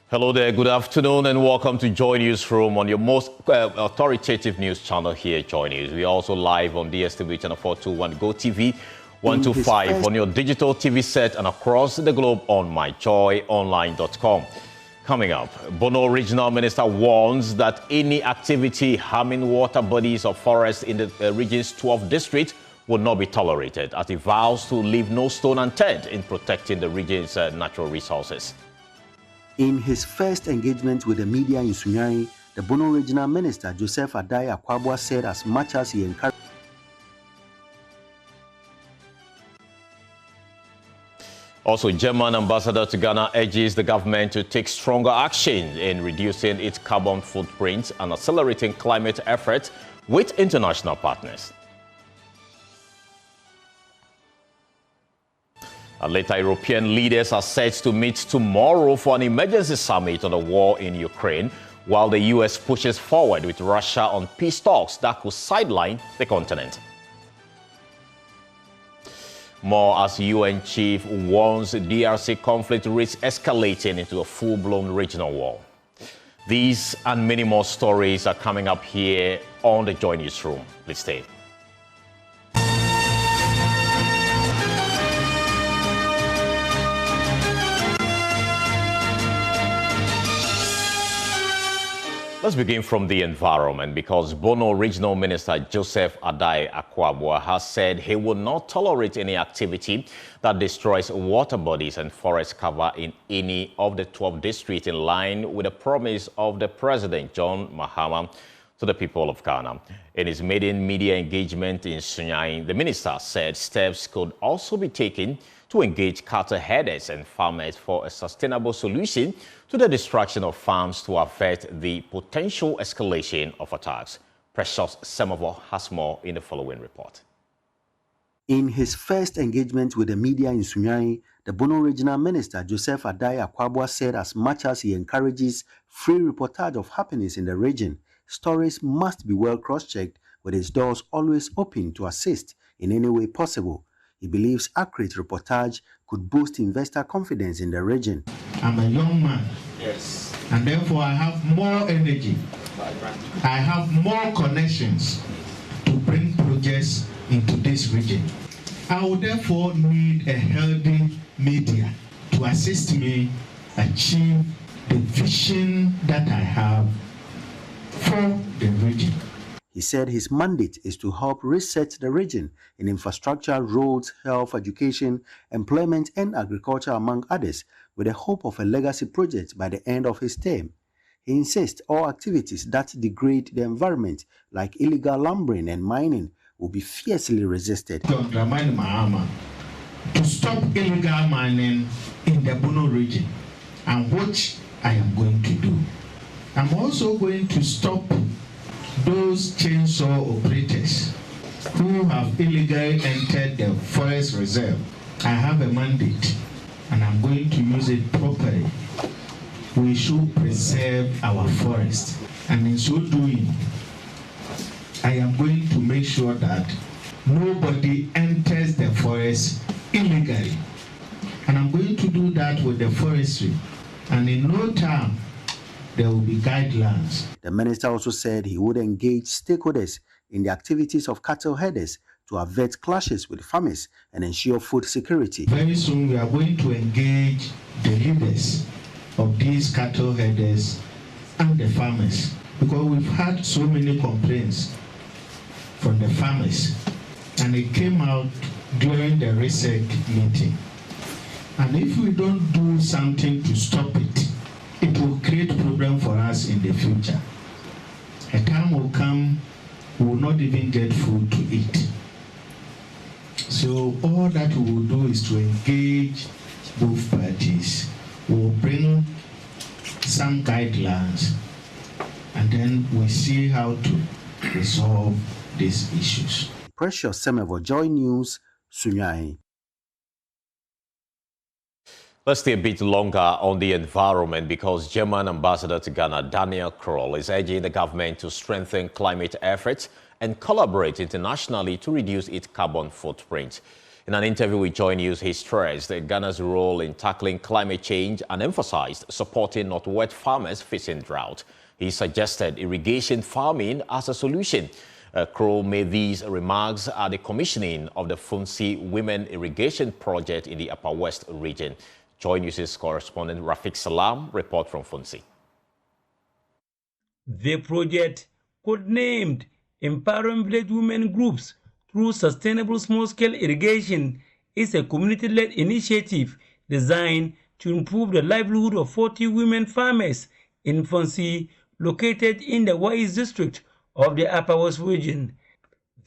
Hello there, good afternoon and welcome to Joy Newsroom on your most authoritative news channel here, Joy News. We are also live on DSTV channel 421, GoTV 125 on your digital TV set and across the globe on myjoyonline.com. Coming up, Bono Regional Minister warns that any activity harming water bodies or forests in the region's 12th district will not be tolerated, as he vows to leave no stone unturned in protecting the region's natural resources. In his first engagement with the media in Sunyani, the Bono Regional Minister Joseph Adai Akwabwa said as much as he encouraged. Also, German ambassador to Ghana urges the government to take stronger action in reducing its carbon footprint and accelerating climate efforts with international partners. Later, European leaders are set to meet tomorrow for an emergency summit on the war in Ukraine, while the U.S. pushes forward with Russia on peace talks that could sideline the continent. More as UN chief warns DRC conflict risks escalating into a full-blown regional war. These and many more stories are coming up here on the Joy Newsroom. Please stay. Let's begin from the environment, because Bono Regional Minister Joseph Adai Akwabwa has said he will not tolerate any activity that destroys water bodies and forest cover in any of the 12 districts, in line with the promise of the President John Mahama to the people of Ghana. In his maiden media engagement in Sunyani, the minister said steps could also be taken to engage cattle herders and farmers for a sustainable solution to the destruction of farms to avert the potential escalation of attacks. Precious Semovo has more in the following report. In his first engagement with the media in Sunyani, the Bono Regional Minister Joseph Adai Akwabwa said as much as he encourages free reportage of happenings in the region, stories must be well cross-checked, with his doors always open to assist in any way possible. He believes accurate reportage could boost investor confidence in the region. I'm a young man, yes, and therefore I have more energy. I have more connections to bring projects into this region. I would therefore need a healthy media to assist me achieve the vision that I have for the region. He said his mandate is to help reset the region in infrastructure, roads, health, education, employment, and agriculture, among others, with the hope of a legacy project by the end of his term. He insists all activities that degrade the environment, like illegal lumbering and mining, will be fiercely resisted. To stop illegal mining in the Bono region, and which I am going to do. I'm also going to stop those chainsaw operators who have illegally entered the forest reserve. I have a mandate and I'm going to use it properly. We should preserve our forest, and in so doing, I am going to make sure that nobody enters the forest illegally. And I'm going to do that with the forestry, and in no time there will be guidelines. The minister also said he would engage stakeholders in the activities of cattle herders to avert clashes with farmers and ensure food security. Very soon we are going to engage the leaders of these cattle herders and the farmers, because we've had so many complaints from the farmers, and it came out during the recent meeting. And if we don't do something to stop it, it will create a problem for us in the future. A time will come, we will not even get food to eat. So all that we will do is to engage both parties. We will bring some guidelines, and then we see how to resolve these issues. Precious Semovo, Joy News, Sunyani. Let's stay a bit longer on the environment, because German ambassador to Ghana, Daniel Kroll, is urging the government to strengthen climate efforts and collaborate internationally to reduce its carbon footprint. In an interview with Joy News, he stressed Ghana's role in tackling climate change and emphasized supporting Northwest farmers facing drought. He suggested irrigation farming as a solution. Crow made these remarks at the commissioning of the Funsi Women Irrigation Project in the Upper West region. Joy News' correspondent Rafiq Salam reports from Funsi. The project, codenamed Empowering Village Women Groups through Sustainable Small-Scale Irrigation, is a community-led initiative designed to improve the livelihood of 40 women farmers in Funsi, located in the Wais district of the Upper West region.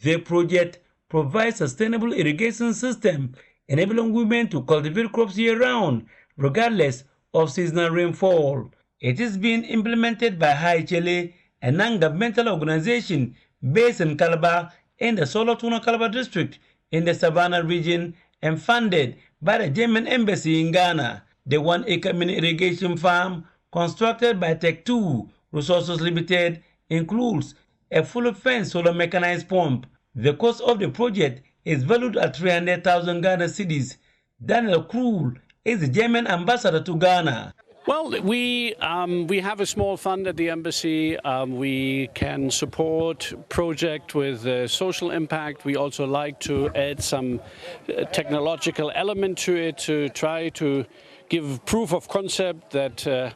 The project provides sustainable irrigation system, enabling women to cultivate crops year-round, regardless of seasonal rainfall. It is being implemented by Haichele, a non-governmental organization based in Calabar in the Solotuna Calabar district in the Savannah region and funded by the German embassy in Ghana. The 1-acre mini irrigation farm, constructed by Tech2 Resources Limited, includes a fully fenced solar mechanized pump. The cost of the project is valued at 300,000 Ghana cedis. Daniel Krul is the German ambassador to Ghana. Well, we have a small fund at the embassy. We can support project with social impact. We also like to add some technological element to it to try to give proof of concept that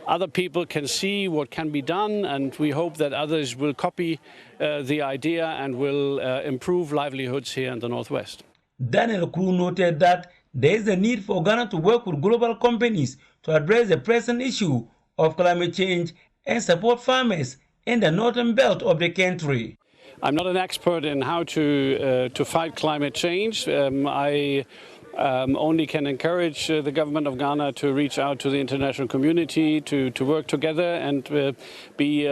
other people can see what can be done, and we hope that others will copy the idea and will improve livelihoods here in the Northwest. Daniel Kru noted that there is a need for Ghana to work with global companies to address the present issue of climate change and support farmers in the northern belt of the country. I'm not an expert in how to fight climate change. I only can encourage the government of Ghana to reach out to the international community to work together and be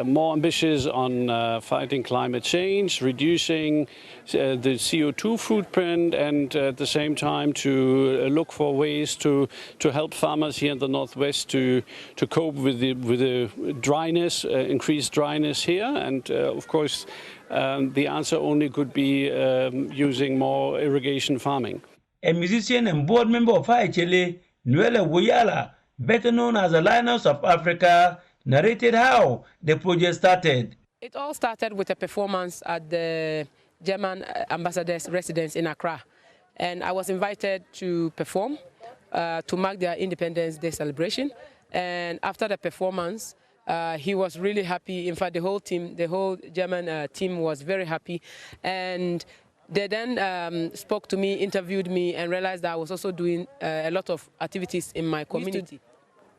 more ambitious on fighting climate change, reducing the CO2 footprint, and at the same time to look for ways to help farmers here in the Northwest to cope with the dryness, increased dryness here. And of course, the answer only could be using more irrigation farming. A musician and board member of Haichele, Walewale, better known as the Lioness of Africa, narrated how the project started. It all started with a performance at the German ambassador's residence in Accra. And I was invited to perform to mark their Independence Day celebration. And after the performance, he was really happy. In fact, the whole team, the whole German team was very happy. And they then spoke to me, interviewed me, and realized that I was also doing a lot of activities in my community.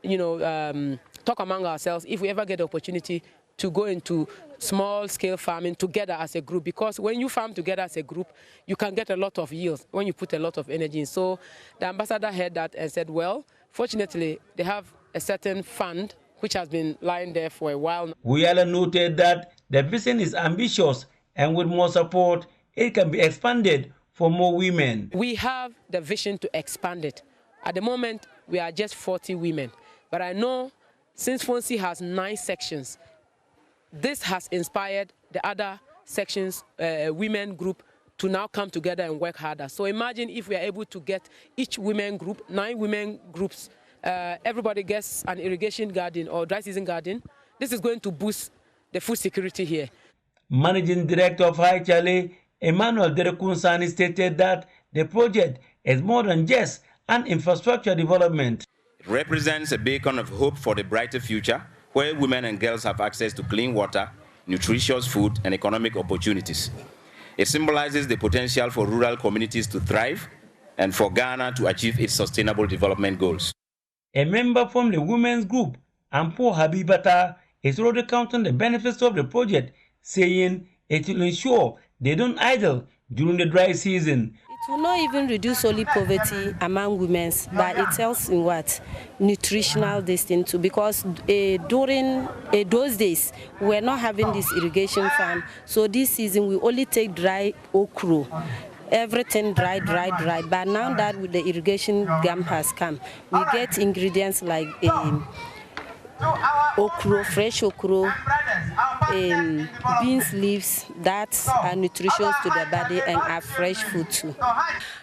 Talk among ourselves if we ever get the opportunity to go into small-scale farming together as a group. Because when you farm together as a group, you can get a lot of yield when you put a lot of energy in. So the ambassador heard that and said, well, fortunately, they have a certain fund which has been lying there for a while. Walewale noted that the vision is ambitious, and with more support, it can be expanded for more women. We have the vision to expand it. At the moment, we are just 40 women. But I know since Funsi has 9 sections, this has inspired the other sections, women group, to now come together and work harder. So imagine if we are able to get each women group, 9 women groups, everybody gets an irrigation garden or dry season garden. This is going to boost the food security here. Managing Director of Haichele, Emmanuel Derekunsani, stated that the project is more than just an infrastructure development. It represents a beacon of hope for the brighter future, where women and girls have access to clean water, nutritious food, and economic opportunities. It symbolizes the potential for rural communities to thrive and for Ghana to achieve its sustainable development goals. A member from the women's group, Ampo Habibata, is already counting the benefits of the project, saying it will ensure they don't idle during the dry season. It will not even reduce only poverty among women, but it helps in what? Nutritional distinct too, because during those days, we're not having this irrigation farm. So this season, we only take dry okra. Everything dry. But now that with the irrigation gum has come, we get ingredients like okra, fresh okra, beans leaves that are nutritious to the body and are fresh food too.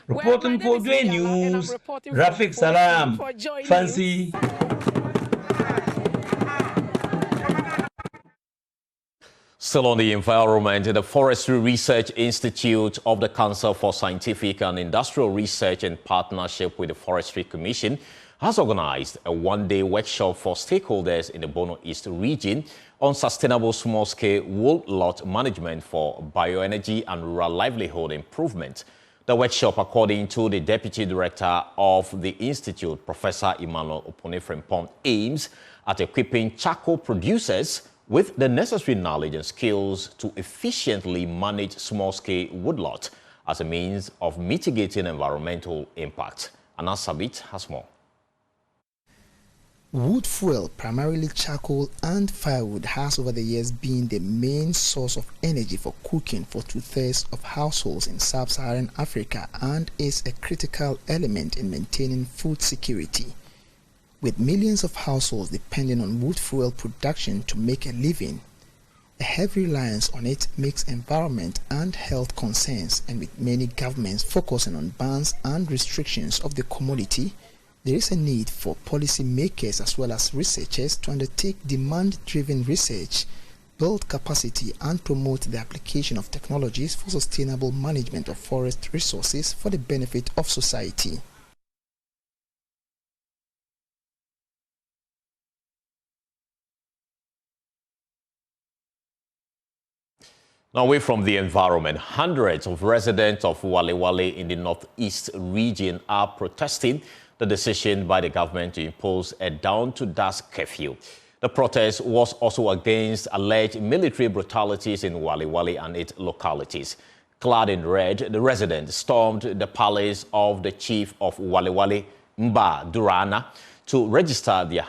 Reporting for Joy News, Rafik Salam, Fancy. Still on the environment, the Forestry Research Institute of the Council for Scientific and Industrial Research, in partnership with the Forestry Commission, has organized a one-day workshop for stakeholders in the Bono East region on sustainable small-scale woodlot management for bioenergy and rural livelihood improvement. The workshop, according to the Deputy Director of the Institute, Professor Emmanuel Oponefrempong, aims at equipping charcoal producers with the necessary knowledge and skills to efficiently manage small-scale woodlot as a means of mitigating environmental impact. Anas Sabit has more. Wood fuel, primarily charcoal and firewood, has over the years been the main source of energy for cooking for 2/3 of households in sub-Saharan Africa and is a critical element in maintaining food security. With millions of households depending on wood fuel production to make a living, a heavy reliance on it makes environment and health concerns, and with many governments focusing on bans and restrictions of the commodity, there is a need for policy makers as well as researchers to undertake demand-driven research, build capacity and promote the application of technologies for sustainable management of forest resources for the benefit of society. Now, away from the environment, hundreds of residents of Walewale in the northeast region are protesting the decision by the government to impose a dawn-to-dusk curfew. The protest was also against alleged military brutalities in Walewale and its localities. Clad in red, the residents stormed the palace of the chief of Walewale, Mba Durana, to register their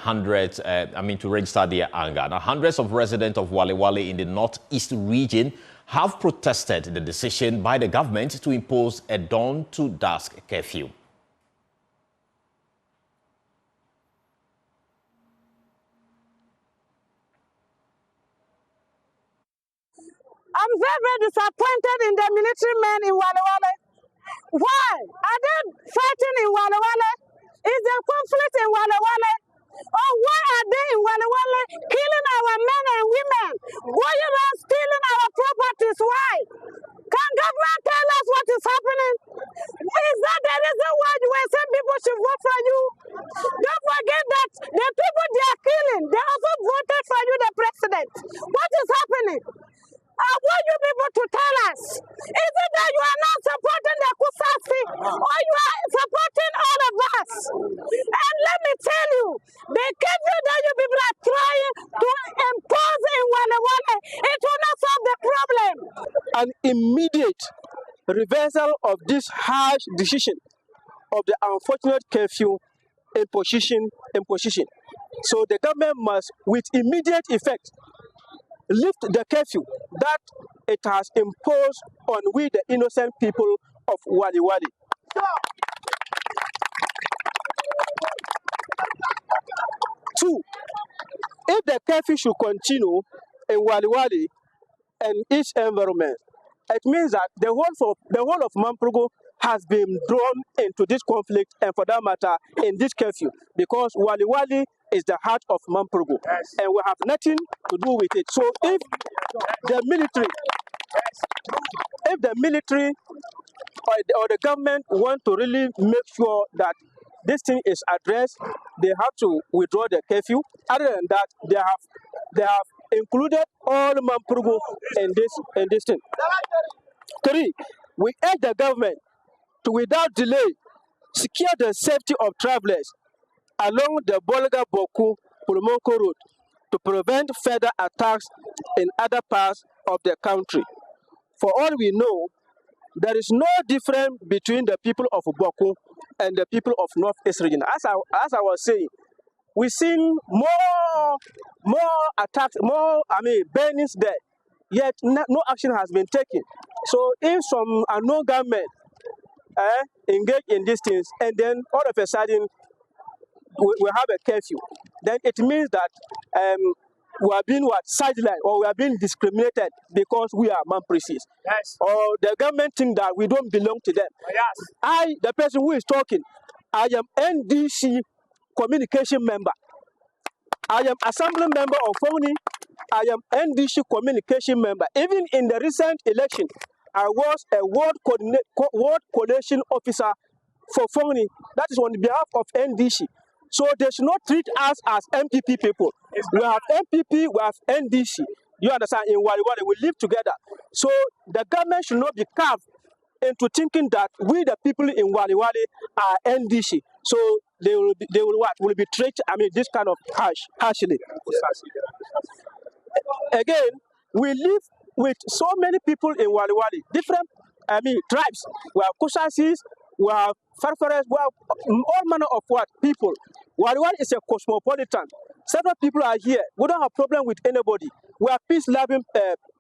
anger. Now, hundreds of residents of Walewale in the northeast region have protested the decision by the government to impose a dawn-to-dusk curfew. I'm very disappointed in the military men in Walewale. Why? Are they fighting in Walewale? Is there conflict in Walewale? Or why are they in Walewale killing our men and women, going around stealing our properties? Why? Can government tell us what is happening? Is that the reason why you were saying people should vote for you? Don't forget that the people they are killing, they also voted for you, the president. What is happening? I want you people to tell us. Is it that you are not supporting the Kusasi or you are supporting all of us? And let me tell you, the curfew that you people are trying to impose in Walewale, it will not solve the problem. An immediate reversal of this harsh decision of the unfortunate curfew imposition. So the government must, with immediate effect, lift the curfew that it has imposed on we, the innocent people of Walewale. Two, if the curfew should continue in Walewale and its environment, it means that the whole of Mamprogo has been drawn into this conflict, and for that matter, in this curfew, because Walewale is the heart of Mamprogo, and we have nothing to do with it. So if the military or the government want to really make sure that this thing is addressed, they have to withdraw the curfew. Other than that, they have included all Mamprogo in this thing. Three, we urge the government to, without delay, secure the safety of travelers along the Bolga-Boku-Pulumonko road to prevent further attacks in other parts of the country. For all we know, there is no difference between the people of Boku and the people of Northeast region. As I was saying, we've seen more attacks, burnings there, yet no action has been taken. So if some unknown government engage in these things, and then all of a sudden we have a curfew, then it means that we are being sidelined, or we are being discriminated because we are man priests. Yes. Or the government think that we don't belong to them. Yes. I, the person who is talking, I am NDC communication member. I am assembly member of Foni. I am NDC communication member. Even in the recent election, I was a ward coalition officer for Foni. That is on behalf of NDC. So they should not treat us as MPP people. We have MPP, we have NDC. You understand? In Walewale, we live together. So the government should not be carved into thinking that we, the people in Walewale, are NDC. So they will be treated, this kind of harshly. Again, we live with so many people in Walewale, different, tribes. We have Kusasis, we have Farfares, we have all manner of people. Walewale is a cosmopolitan. Several people are here. We don't have problem with anybody. We are peace-loving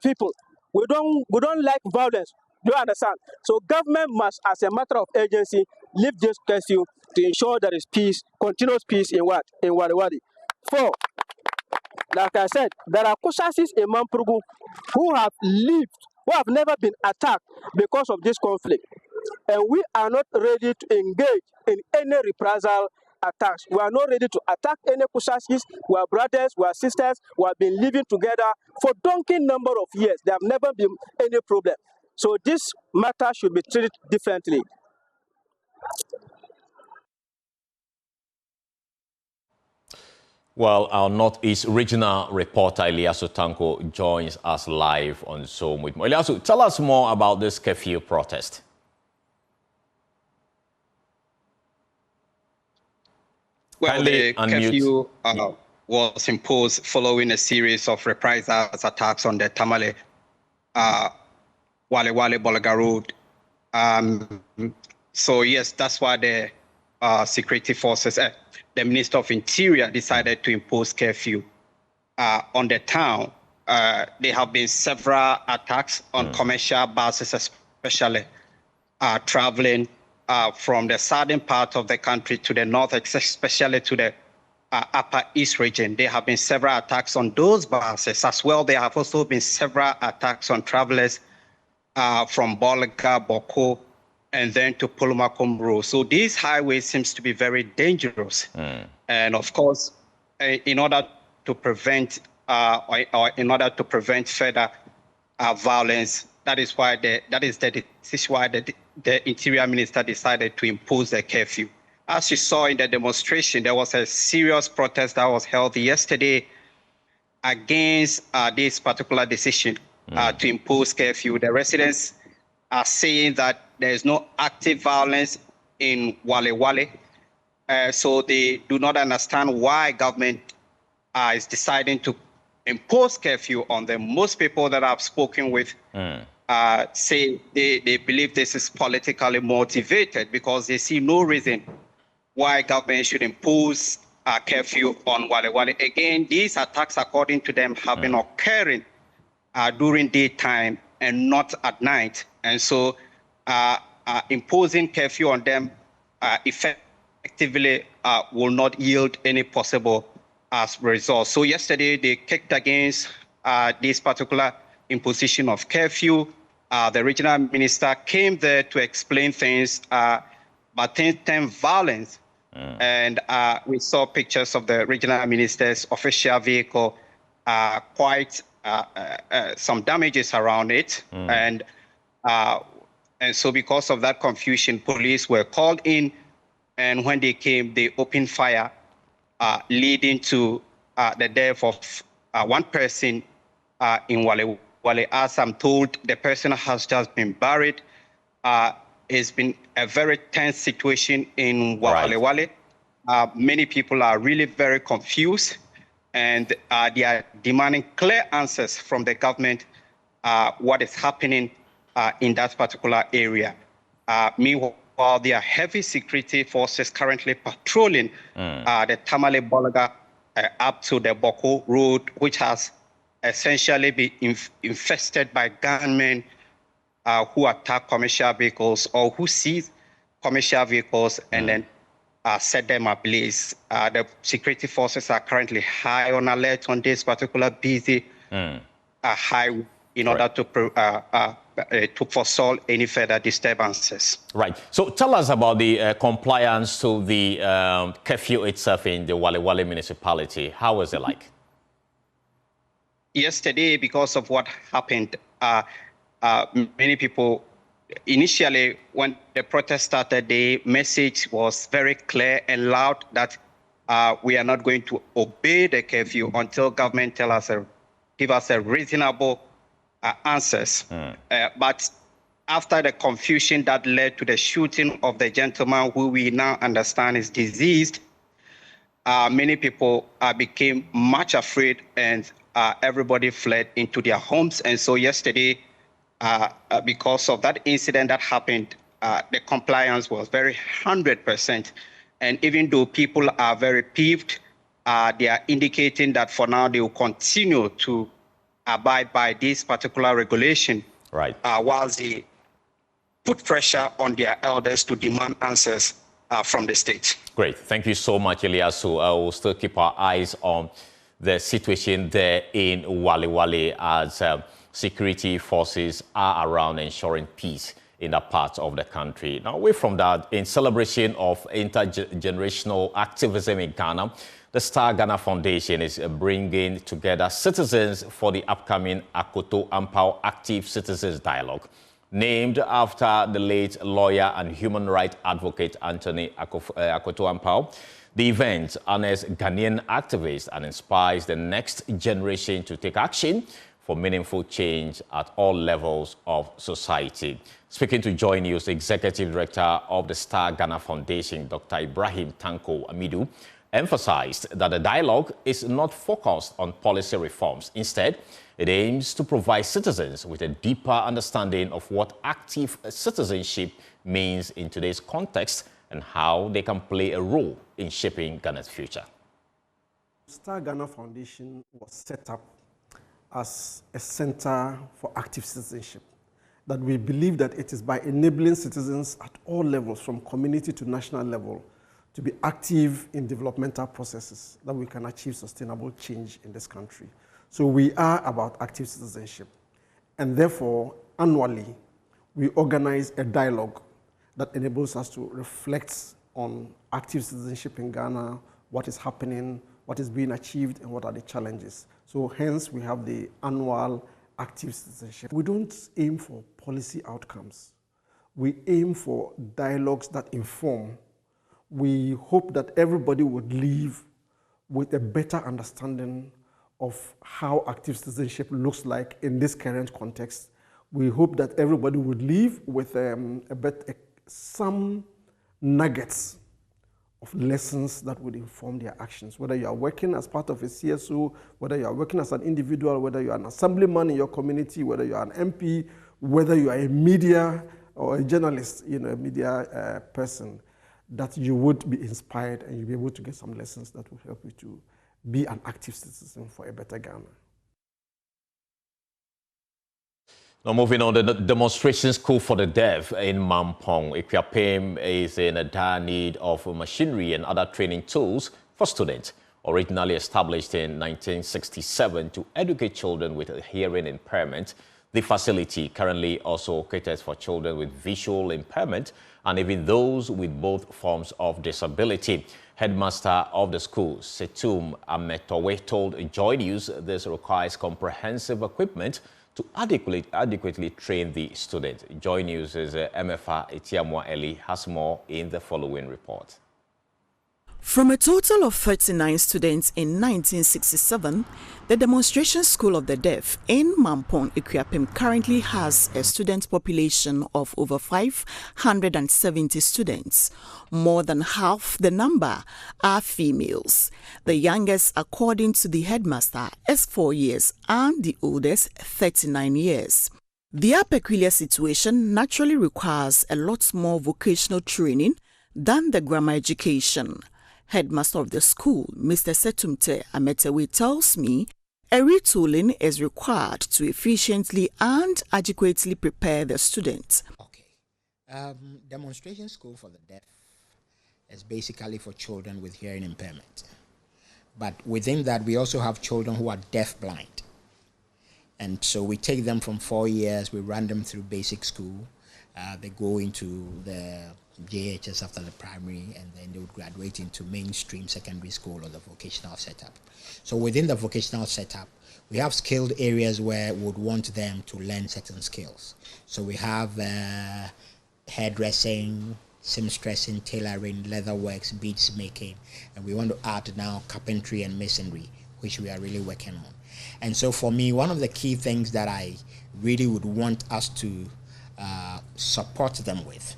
people. We don't like violence. Do you understand? So government must, as a matter of urgency, lift this curfew to ensure there is peace, continuous peace in Walewale. 4. Like I said, there are Kusasis in Mamprugu who have never been attacked because of this conflict. And we are not ready to engage in any reprisal attacks. We are not ready to attack any Kusasis. We are brothers, we are sisters, we have been living together for donkey number of years. There have never been any problem. So this matter should be treated differently. Well, our Northeast regional reporter Eliasu Tanko joins us live on Zoom with more. Eliasu, tell us more about this curfew protest. Well, the curfew was imposed following a series of reprisals attacks on the Tamale, Walewale Bolaga Road. So yes, that's why the security forces, the Minister of Interior decided to impose curfew on the town. There have been several attacks on commercial buses, especially traveling from the southern part of the country to the north, especially to the Upper East region. There have been several attacks on those buses as well. There have also been several attacks on travelers from Bolaga, Boko, and then to Pulumakum Road. So this highway seems to be very dangerous. And of course, in order to prevent further violence, that is why the Interior Minister decided to impose the curfew. As you saw in the demonstration, there was a serious protest that was held yesterday against this particular decision to impose curfew. The residents are saying that there is no active violence in Walewale, so they do not understand why government is deciding to impose curfew on them. Most people that I've spoken with say they believe this is politically motivated because they see no reason why government should impose a curfew on Walewale. Again, these attacks, according to them, have been occurring during daytime and not at night. And so imposing curfew on them effectively will not yield any possible result. So yesterday, they kicked against this particular imposition of curfew. The regional minister came there to explain things, but things turned violent. And we saw pictures of the regional minister's official vehicle, quite some damages around it. And so because of that confusion, police were called in. And when they came, they opened fire, leading to the death of one person in Walewale. As I'm told, the person has just been buried. It's been a very tense situation in Walewale. Many people are really very confused, and they are demanding clear answers from the government what is happening in that particular area. Meanwhile, there are heavy security forces currently patrolling the Tamale Bolaga up to the Boko Road, which has essentially been infested by gunmen who attack commercial vehicles or who seize commercial vehicles and then set them ablaze. The security forces are currently high on alert on this particular busy high in order to forestall any further disturbances. Right. So tell us about the compliance to the curfew itself in the Walewale municipality. How was it like? Yesterday, because of what happened, many people, initially when the protest started, the message was very clear and loud that we are not going to obey the curfew until government give us a reasonable answers. But after the confusion that led to the shooting of the gentleman who we now understand is deceased, many people became much afraid, and everybody fled into their homes. And so yesterday, because of that incident that happened, the compliance was very 100%. And even though people are very peeved, they are indicating that for now they will continue to abide by this particular regulation, right? Whilst they put pressure on their elders to demand answers from the state. Great. Thank you so much, Eliasu. I will still keep our eyes on the situation there in Walewale as security forces are around ensuring peace in that part of the country. Now, away from that, in celebration of intergenerational activism in Ghana, the Star Ghana Foundation is bringing together citizens for the upcoming Akoto Ampao Active Citizens Dialogue. Named after the late lawyer and human rights advocate Anthony Akoto Ampao, the event honors Ghanaian activists and inspires the next generation to take action for meaningful change at all levels of society. Speaking to Joy News, Executive Director of the Star Ghana Foundation, Dr. Ibrahim Tanko Amidu, emphasized that the dialogue is not focused on policy reforms. Instead, it aims to provide citizens with a deeper understanding of what active citizenship means in today's context and how they can play a role in shaping Ghana's future. Star Ghana Foundation was set up as a center for active citizenship. That we believe that it is by enabling citizens at all levels, from community to national level, to be active in developmental processes, that we can achieve sustainable change in this country. So we are about active citizenship. And therefore, annually, we organize a dialogue that enables us to reflect on active citizenship in Ghana, what is happening, what is being achieved, and what are the challenges. So hence, we have the annual active citizenship. We don't aim for policy outcomes. We aim for dialogues that inform. We hope that everybody would live with a better understanding of how active citizenship looks like in this current context. We hope that everybody would live with some nuggets of lessons that would inform their actions, whether you are working as part of a CSO, whether you are working as an individual, whether you are an assemblyman in your community, whether you are an MP, whether you are a media or a journalist, a media person, that you would be inspired and you'll be able to get some lessons that will help you to be an active citizen for a better Ghana. Now moving on, the demonstration school for the deaf in Mampong, Ikuapem, is in a dire need of machinery and other training tools for students. Originally established in 1967 to educate children with a hearing impairment, the facility currently also caters for children with visual impairment and even those with both forms of disability. Headmaster of the school, Setum Ametowe, told Joy News this requires comprehensive equipment to adequately train the students. Joy News' MFA Etiamwa Eli has more in the following report. From a total of 39 students in 1967, the Demonstration School of the Deaf in Mampong, Ikuapem currently has a student population of over 570 students. More than half the number are females. The youngest, according to the headmaster, is 4 years and the oldest 39 years. Their peculiar situation naturally requires a lot more vocational training than the grammar education. Headmaster of the school, Mr. Setumte Ametewe, tells me a retooling is required to efficiently and adequately prepare the students. Okay. Demonstration school for the deaf is basically for children with hearing impairment. But within that, we also have children who are deaf-blind. And so we take them from 4 years, we run them through basic school. They go into the JHS after the primary, and then they would graduate into mainstream secondary school or the vocational setup. So within the vocational setup, we have skilled areas where we would want them to learn certain skills. So we have hairdressing, seamstressing, tailoring, leatherworks, beads making, and we want to add now carpentry and masonry, which we are really working on. And so for me, one of the key things that I really would want us to support them with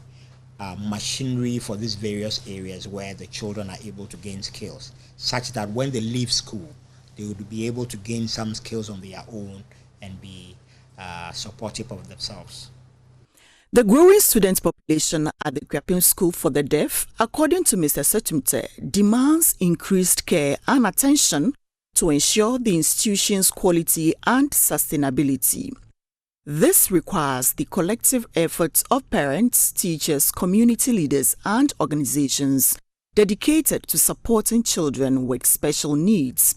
machinery for these various areas where the children are able to gain skills, such that when they leave school, they would be able to gain some skills on their own and be supportive of themselves. The growing student population at the Ekuapem School for the Deaf, according to Mr. Setumte, demands increased care and attention to ensure the institution's quality and sustainability. This requires the collective efforts of parents, teachers, community leaders, and organizations dedicated to supporting children with special needs.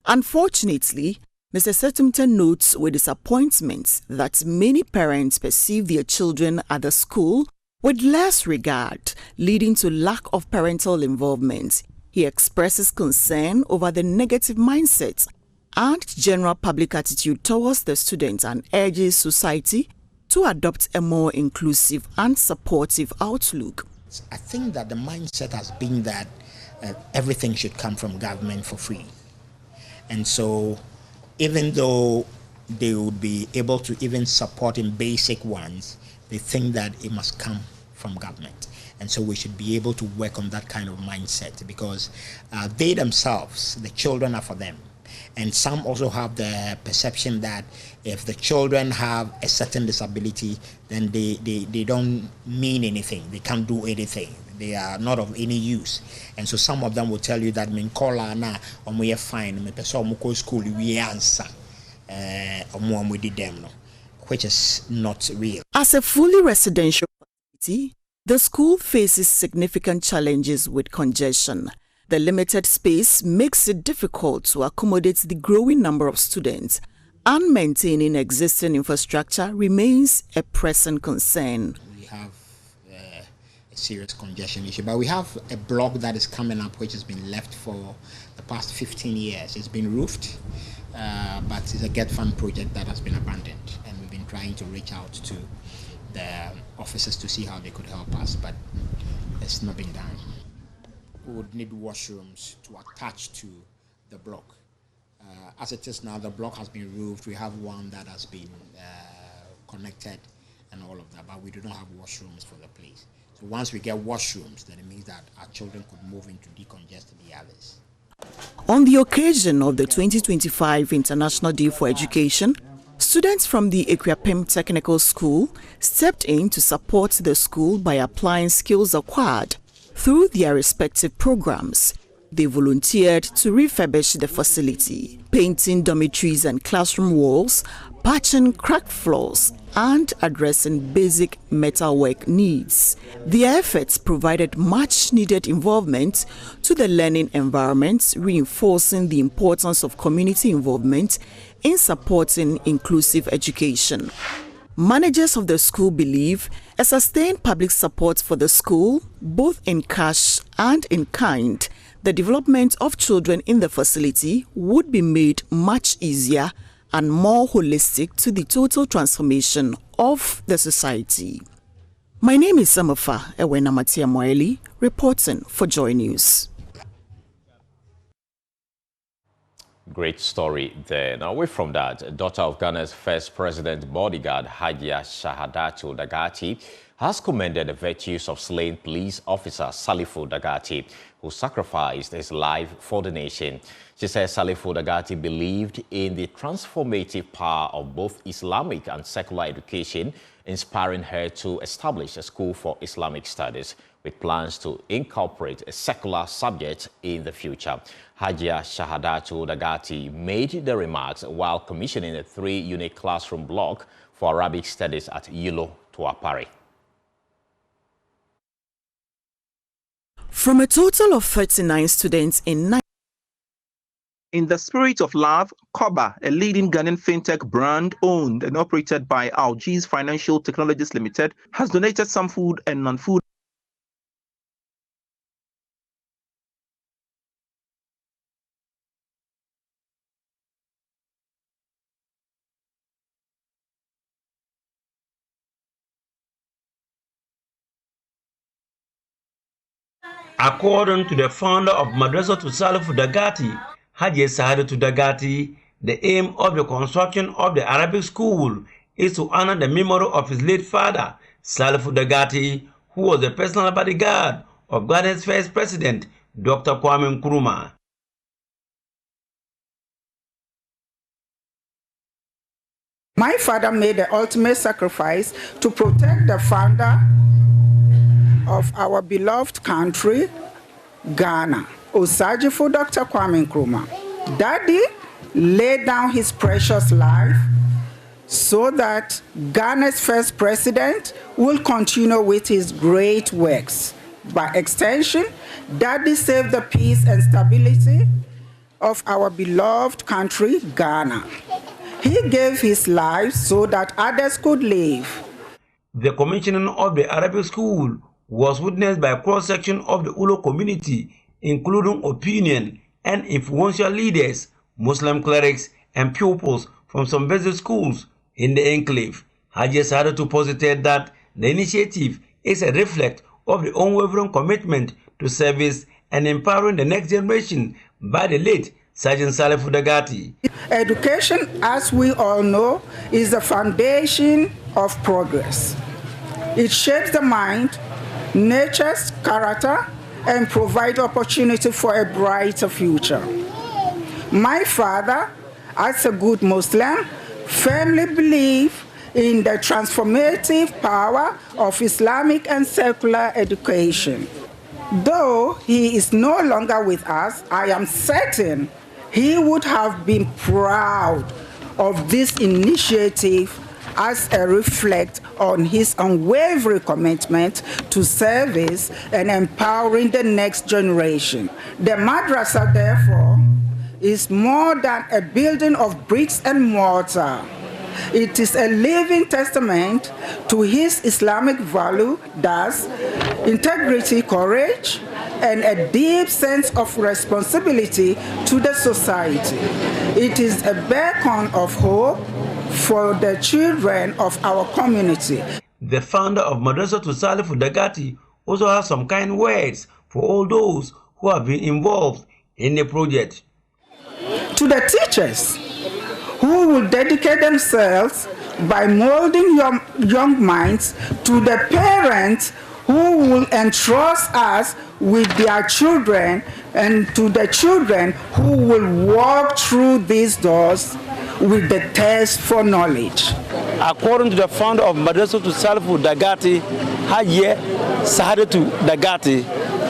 Unfortunately, Mr. Setumte notes with disappointment that many parents perceive their children at the school with less regard, leading to lack of parental involvement. He expresses concern over the negative mindset and general public attitude towards the students and urges society to adopt a more inclusive and supportive outlook. I think that the mindset has been that everything should come from government for free. And so even though they would be able to even support in basic ones, they think that it must come from government. And so we should be able to work on that kind of mindset, because they themselves, the children are for them. And some also have the perception that if the children have a certain disability, then they don't mean anything. They can't do anything. They are not of any use. And so some of them will tell you that minkola na omoye fine, me pesa omoko school we answer omo did them, which is not real. As a fully residential facility, the school faces significant challenges with congestion. The limited space makes it difficult to accommodate the growing number of students, and maintaining existing infrastructure remains a pressing concern. We have a serious congestion issue, but we have a block that is coming up which has been left for the past 15 years. It's been roofed, but it's a GET fund project that has been abandoned, and we've been trying to reach out to the officers to see how they could help us, but it's not been done. We would need washrooms to attach to the block. As it is now, the block has been roofed. We have one that has been connected and all of that, but we do not have washrooms for the place. So once we get washrooms, then it means that our children could move into decongest the others. On the occasion of the 2025 International Day for Education, students from the Ekuapem Technical School stepped in to support the school by applying skills acquired through their respective programs. They volunteered to refurbish the facility, painting dormitories and classroom walls, patching cracked floors, and addressing basic metalwork needs. Their efforts provided much-needed involvement to the learning environment, reinforcing the importance of community involvement in supporting inclusive education. Managers of the school believe a sustained public support for the school, both in cash and in kind, the development of children in the facility would be made much easier and more holistic to the total transformation of the society. My name is Samofa Ewenamatia Moeli, reporting for Joy News. Great story there. Now, away from that, daughter of Ghana's first president bodyguard, Hajia Shahadatu Dagati, has commended the virtues of slain police officer Salifu Dagati, who sacrificed his life for the nation. She says Salifu Dagati believed in the transformative power of both Islamic and secular education, inspiring her to establish a school for Islamic studies with plans to incorporate a secular subject in the future. Hajia Shahadatu Dagati made the remarks while commissioning a 3-unit classroom block for Arabic studies at Yilo Tuapari. From a total of 39 students In the spirit of love, Koba, a leading Ghanaian fintech brand owned and operated by Algiers Financial Technologies Limited, has donated some food and non-food. According to the founder of Madrasa to Salifu Dagati, Haji Sahadatu Dagati, the aim of the construction of the Arabic school is to honor the memory of his late father, Salifu Dagati, who was the personal bodyguard of Ghana's first president, Dr. Kwame Nkrumah. My father made the ultimate sacrifice to protect the founder of our beloved country, Ghana, Osagyefo Dr. Kwame Nkrumah. Daddy laid down his precious life so that Ghana's first president will continue with his great works. By extension, Daddy saved the peace and stability of our beloved country, Ghana. He gave his life so that others could live. The commissioning of the Arabic school was witnessed by a cross-section of the Ulo community, including opinion and influential leaders, Muslim clerics, and pupils from some basic schools in the enclave. Haji Sahadatu posited that the initiative is a reflection of the unwavering commitment to service and empowering the next generation by the late Sergeant Salifu Dagati. Education, as we all know, is the foundation of progress. It shapes the mind, nature's character, and provides opportunity for a brighter future. My father, as a good Muslim, firmly believed in the transformative power of Islamic and secular education. Though he is no longer with us, I am certain he would have been proud of this initiative as a reflect on his unwavering commitment to service and empowering the next generation. The madrasa, therefore, is more than a building of bricks and mortar. It is a living testament to his Islamic value, thus integrity, courage, and a deep sense of responsibility to the society. It is a beacon of hope for the children of our community. The founder of Madrasa to Salifu Dagati also has some kind words for all those who have been involved in the project. To the teachers who will dedicate themselves by molding young minds, to the parents who will entrust us with their children, and to the children who will walk through these doors with the thirst for knowledge. According to the founder of Madrasa to Salifu Dagati, Haji Sahadatu Dagati,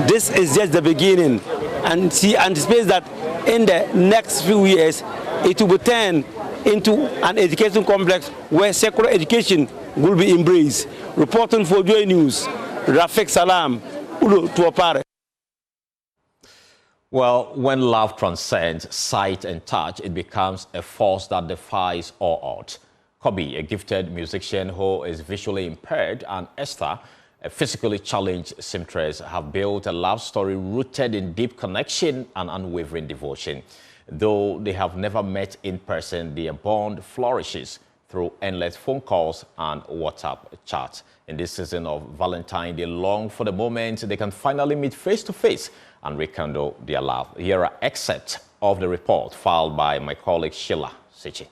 this is just the beginning, and she anticipates that in the next few years it will be turned into an education complex where secular education will be embraced. Reporting for Joy News, Rafik Salam, Ulo Tuapare. Well, when love transcends sight and touch, it becomes a force that defies all odds. Kobe, a gifted musician who is visually impaired, and Esther, a physically challenged seamstress, have built a love story rooted in deep connection and unwavering devotion. Though they have never met in person, their bond flourishes through endless phone calls and WhatsApp chats. In this season of Valentine, they long for the moment they can finally meet face to face and rekindle their love. Here are excerpts of the report filed by my colleague Sheila Sichi.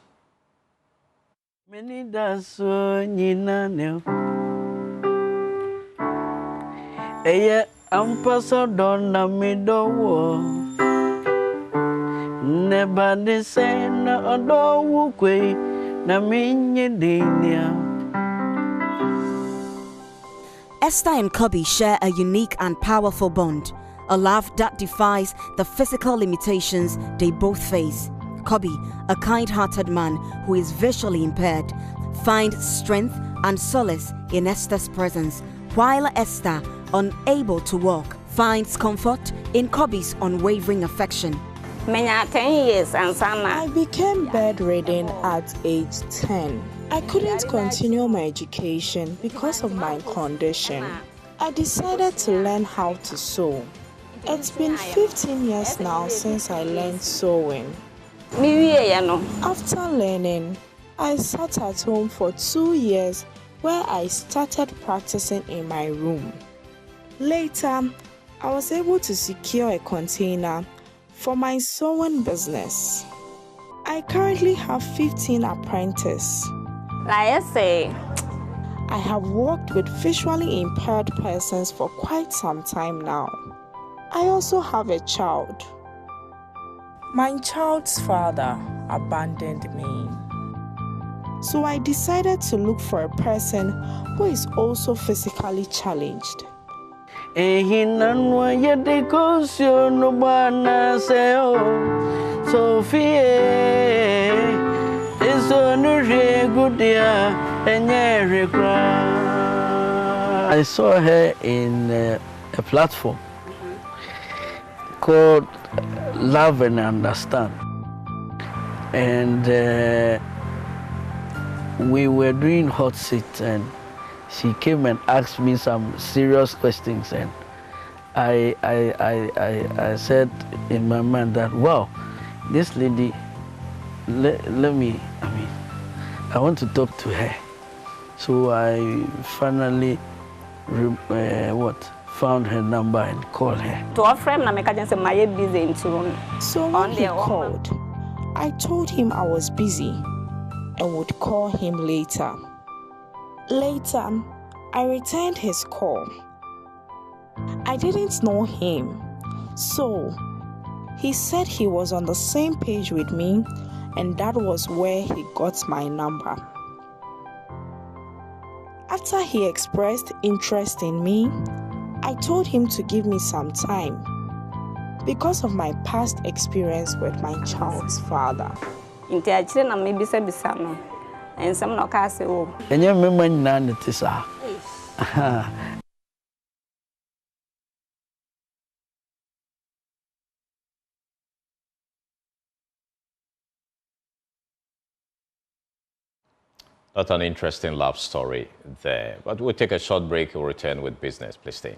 Esther and Kobe share a unique and powerful bond, a love that defies the physical limitations they both face. Kobe, a kind-hearted man who is visually impaired, finds strength and solace in Esther's presence, while Esther, unable to walk, finds comfort in Kobe's unwavering affection. 10 years and I became bedridden at age 10. I couldn't continue my education because of my condition. I decided to learn how to sew. It's been 15 years now since I learned sewing. After learning, I sat at home for 2 years where I started practicing in my room. Later, I was able to secure a container for my sewing business. I currently have 15 apprentices. I have worked with visually impaired persons for quite some time now. I also have a child. My child's father abandoned me. So I decided to look for a person who is also physically challenged. I saw her in a platform called Love and Understand, and we were doing hot seat, and she came and asked me some serious questions, and I said in my mind that, wow, this lady, I want to talk to her. So I finally found her number and called her. So when he called, I told him I was busy and would call him later. Later, I returned his call. I didn't know him, so he said he was on the same page with me, and that was where he got my number. After he expressed interest in me, I told him to give me some time because of my past experience with my child's father. That's an interesting love story there. But we'll take a short break. We'll return with business. Please stay.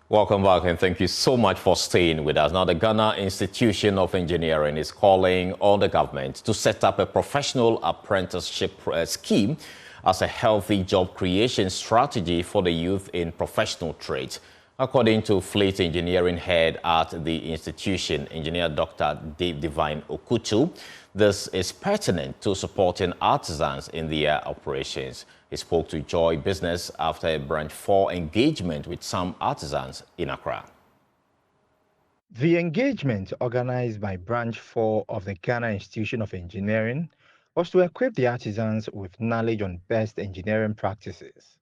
Welcome back, and thank you so much for staying with us. Now, the Ghana Institution of Engineering is calling on the government to set up a professional apprenticeship scheme as a healthy job creation strategy for the youth in professional trades. According to Fleet Engineering Head at the institution, Engineer Dr. Divine Okutu, this is pertinent to supporting artisans in their operations. He spoke to Joy Business after a Branch 4 engagement with some artisans in Accra. The engagement, organized by Branch 4 of the Ghana Institution of Engineering, was to equip the artisans with knowledge on best engineering practices.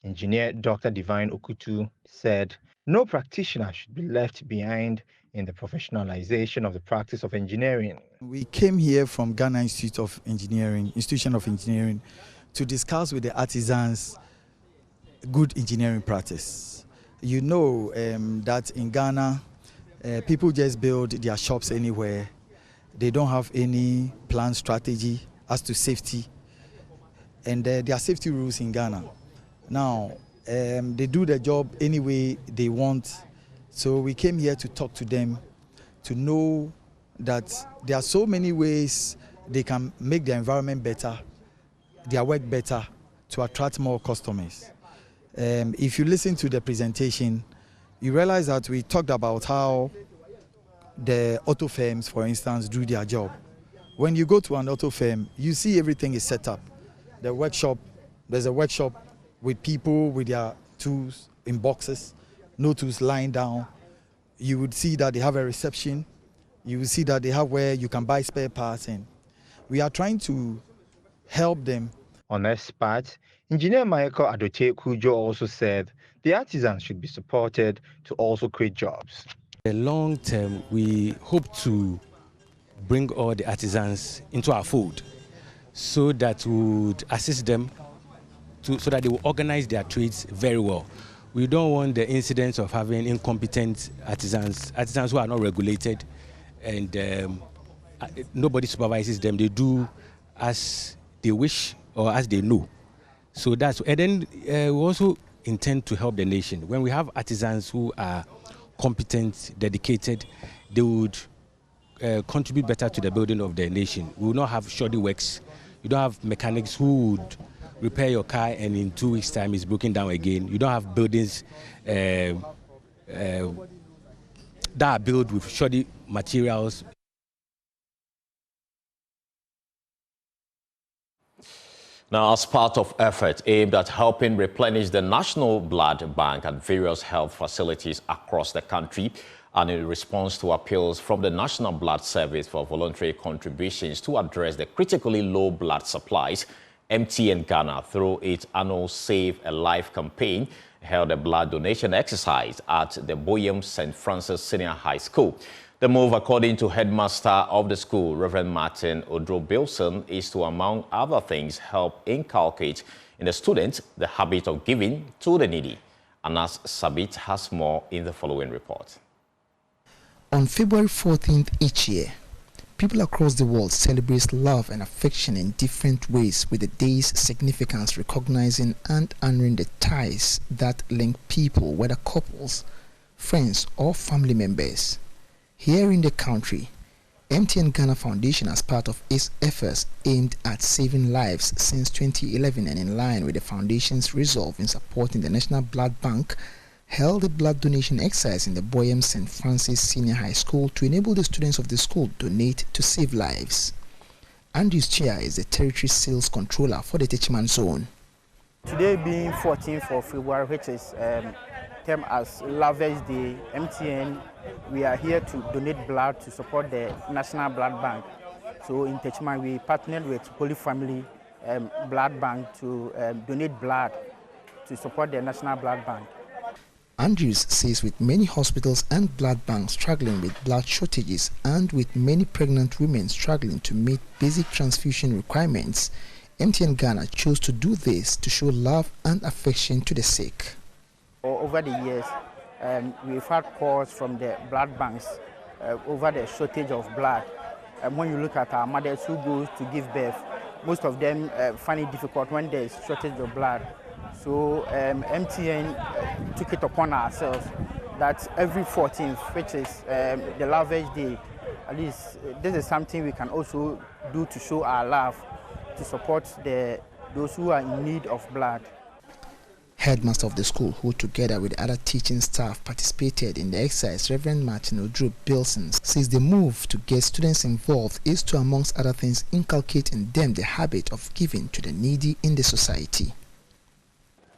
Engineer Dr. Divine Okutu said no practitioner should be left behind in the professionalization of the practice of engineering. We came here from Ghana Institution of Engineering, to discuss with the artisans good engineering practice. You know that in Ghana, people just build their shops anywhere. They don't have any planned strategy as to safety, and there are safety rules in Ghana. Now, they do the job any way they want, so we came here to talk to them to know that there are so many ways they can make the environment better, their work better, to attract more customers. If you listen to the presentation, you realize that we talked about how the auto firms, for instance, do their job. When you go to an auto firm, you see everything is set up. The workshop, there's a workshop with people with their tools in boxes, no tools lying down. You would see that they have a reception. You will see that they have where you can buy spare parts, and we are trying to help them. On this part, Engineer Michael Adote Kujo also said the artisans should be supported to also create jobs. In the long term, we hope to bring all the artisans into our fold so that we would assist them so that they will organize their trades very well. We don't want the incidents of having incompetent artisans who are not regulated, and nobody supervises them. They do as they wish or as they know. So that's, and then we also intend to help the nation. When we have artisans who are competent, dedicated, they would contribute better to the building of the nation. We will not have shoddy works. You don't have mechanics who would repair your car and in 2 weeks' time it's broken down again. You don't have buildings that are built with shoddy materials. Now, as part of effort aimed at helping replenish the National Blood Bank at various health facilities across the country, and in response to appeals from the National Blood Service for voluntary contributions to address the critically low blood supplies, MTN Ghana, through its annual Save a Life campaign, held a blood donation exercise at the Boyem St. Francis Senior High School. The move, according to headmaster of the school, Reverend Martin Odro-Bilson, is to, among other things, help inculcate in the students the habit of giving to the needy. Anas Sabit has more in the following report. On February 14th each year, people across the world celebrate love and affection in different ways, with the day's significance recognizing and honoring the ties that link people, whether couples, friends, or family members. Here in the country, MTN Ghana Foundation, as part of its efforts aimed at saving lives since 2011 and in line with the foundation's resolve in supporting the National Blood Bank, held a blood donation exercise in the Boyem St. Francis Senior High School to enable the students of the school donate to save lives. Andrews Chia is the territory sales controller for the Techiman Zone. Today being 14th of February, which is termed as Lovers Day, MTN, we are here to donate blood to support the National Blood Bank. So in Techiman, we partnered with Holy Family Blood Bank to donate blood to support the National Blood Bank. Andrews says with many hospitals and blood banks struggling with blood shortages and with many pregnant women struggling to meet basic transfusion requirements, MTN Ghana chose to do this to show love and affection to the sick. Over the years, we've had calls from the blood banks over the shortage of blood. When you look at our mothers who go to give birth, most of them find it difficult when there's shortage of blood. So MTN took it upon ourselves that every 14th, which is the Lovers Day, at least this is something we can also do to show our love, to support those who are in need of blood. Headmaster of the school, who together with other teaching staff participated in the exercise, Reverend Martin Odro-Bilson, says the move to get students involved is to, amongst other things, inculcate in them the habit of giving to the needy in the society.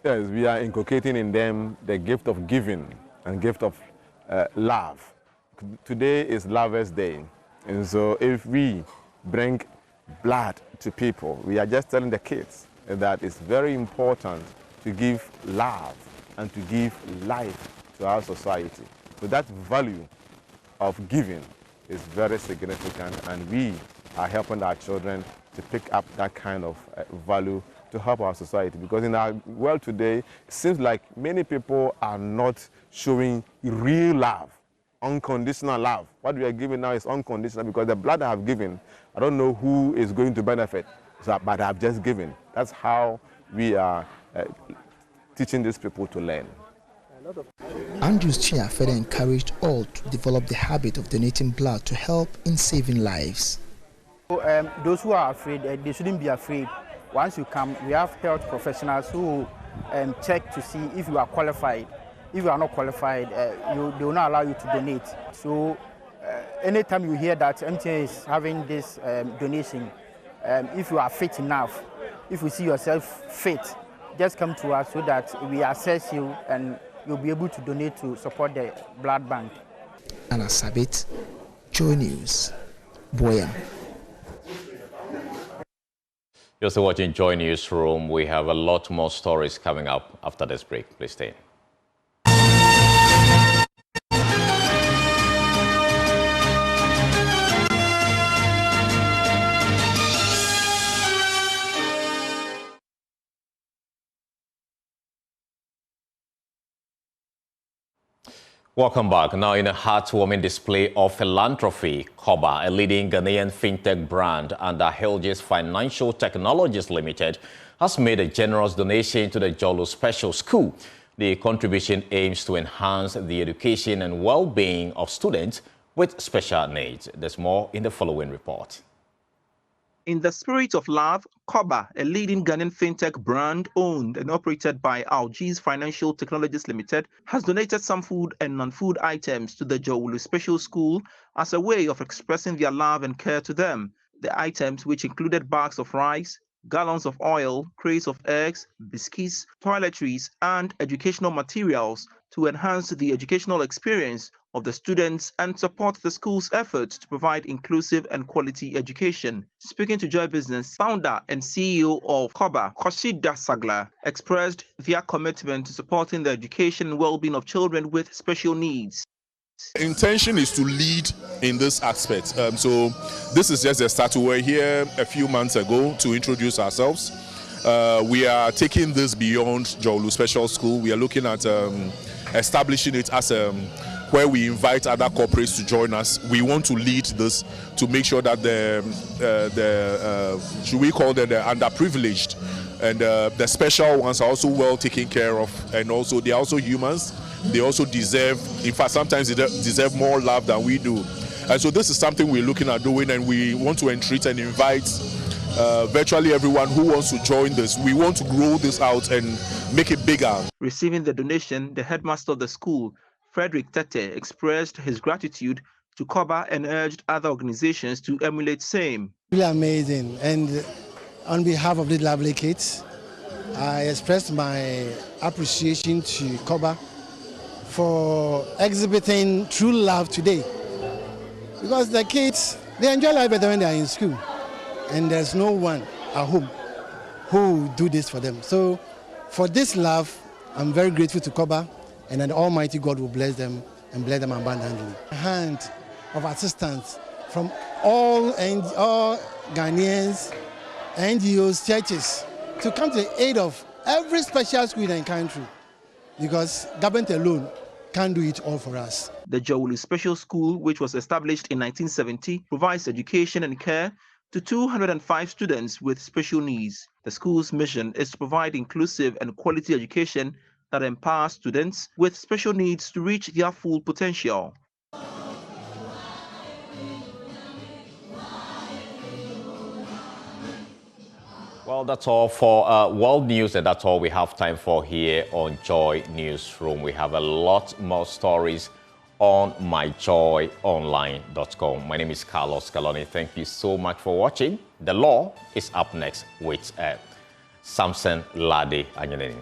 Yes, we are inculcating in them the gift of giving and gift of love. Today is Lovers Day, and so if we bring blood to people, we are just telling the kids that it's very important to give love and to give life to our society. So that value of giving is very significant, and we are helping our children to pick up that kind of value to help our society. Because in our world today, it seems like many people are not showing real love, unconditional love. What we are giving now is unconditional, because the blood I have given, I don't know who is going to benefit, but I have just given. That's how we are teaching these people to learn. Andrews Chia further encouraged all to develop the habit of donating blood to help in saving lives. So, those who are afraid, they shouldn't be afraid. Once you come, we have health professionals who check to see if you are qualified. If you are not qualified, they will not allow you to donate. So anytime you hear that MTN is having this donation, if you are fit enough, if you see yourself fit, just come to us so that we assess you and you'll be able to donate to support the blood bank. Anna Sabit, Joy News, Boyem. You're still watching Joy Newsroom. We have a lot more stories coming up after this break. Please stay. Welcome back. Now, in a heartwarming display of philanthropy, Koba, a leading Ghanaian fintech brand under Helges Financial Technologies Limited, has made a generous donation to the Jolu Special School. The contribution aims to enhance the education and well-being of students with special needs. There's more in the following report. In the spirit of love, Koba, a leading Ghanaian fintech brand owned and operated by Helges Financial Technologies Limited, has donated some food and non-food items to the Jolu Special School as a way of expressing their love and care to them. The items, which included bags of rice, gallons of oil, crates of eggs, biscuits, toiletries, and educational materials to enhance the educational experience of the students and support the school's efforts to provide inclusive and quality education. Speaking to Joy Business, founder and CEO of Koba, Koshida Sagla, expressed their commitment to supporting the education and well-being of children with special needs. Intention is to lead in this aspect. So this is just a start. We were here a few months ago to introduce ourselves. We are taking this beyond Jolu Special School. We are looking at establishing it as where we invite other corporates to join us. We want to lead this to make sure that should we call them the underprivileged and the special ones are also well taken care of, and also they are also humans. They also deserve, in fact, sometimes they deserve more love than we do. And so this is something we're looking at doing, and we want to entreat and invite virtually everyone who wants to join this. We want to grow this out and make it bigger. Receiving the donation, the headmaster of the school, Frederick Tete, expressed his gratitude to Koba and urged other organizations to emulate same. Really amazing. And on behalf of the lovely kids, I express my appreciation to Koba for exhibiting true love today. Because the kids, they enjoy life better when they are in school. And there's no one at home who do this for them. So for this love, I'm very grateful to Koba, and then Almighty God will bless them and bless them abundantly. A hand of assistance from all Ghanaians, NGOs, churches, to come to the aid of every special school in the country, because government alone can't do it all for us. The Jolu Special School, which was established in 1970, provides education and care to 205 students with special needs. The school's mission is to provide inclusive and quality education that empowers students with special needs to reach their full potential. Well, that's all for world news, and that's all we have time for here on Joy Newsroom. We have a lot more stories on myjoyonline.com. My name is Carlos Caloni. Thank you so much for watching. The Law is up next with Samson Lade Anyaneni.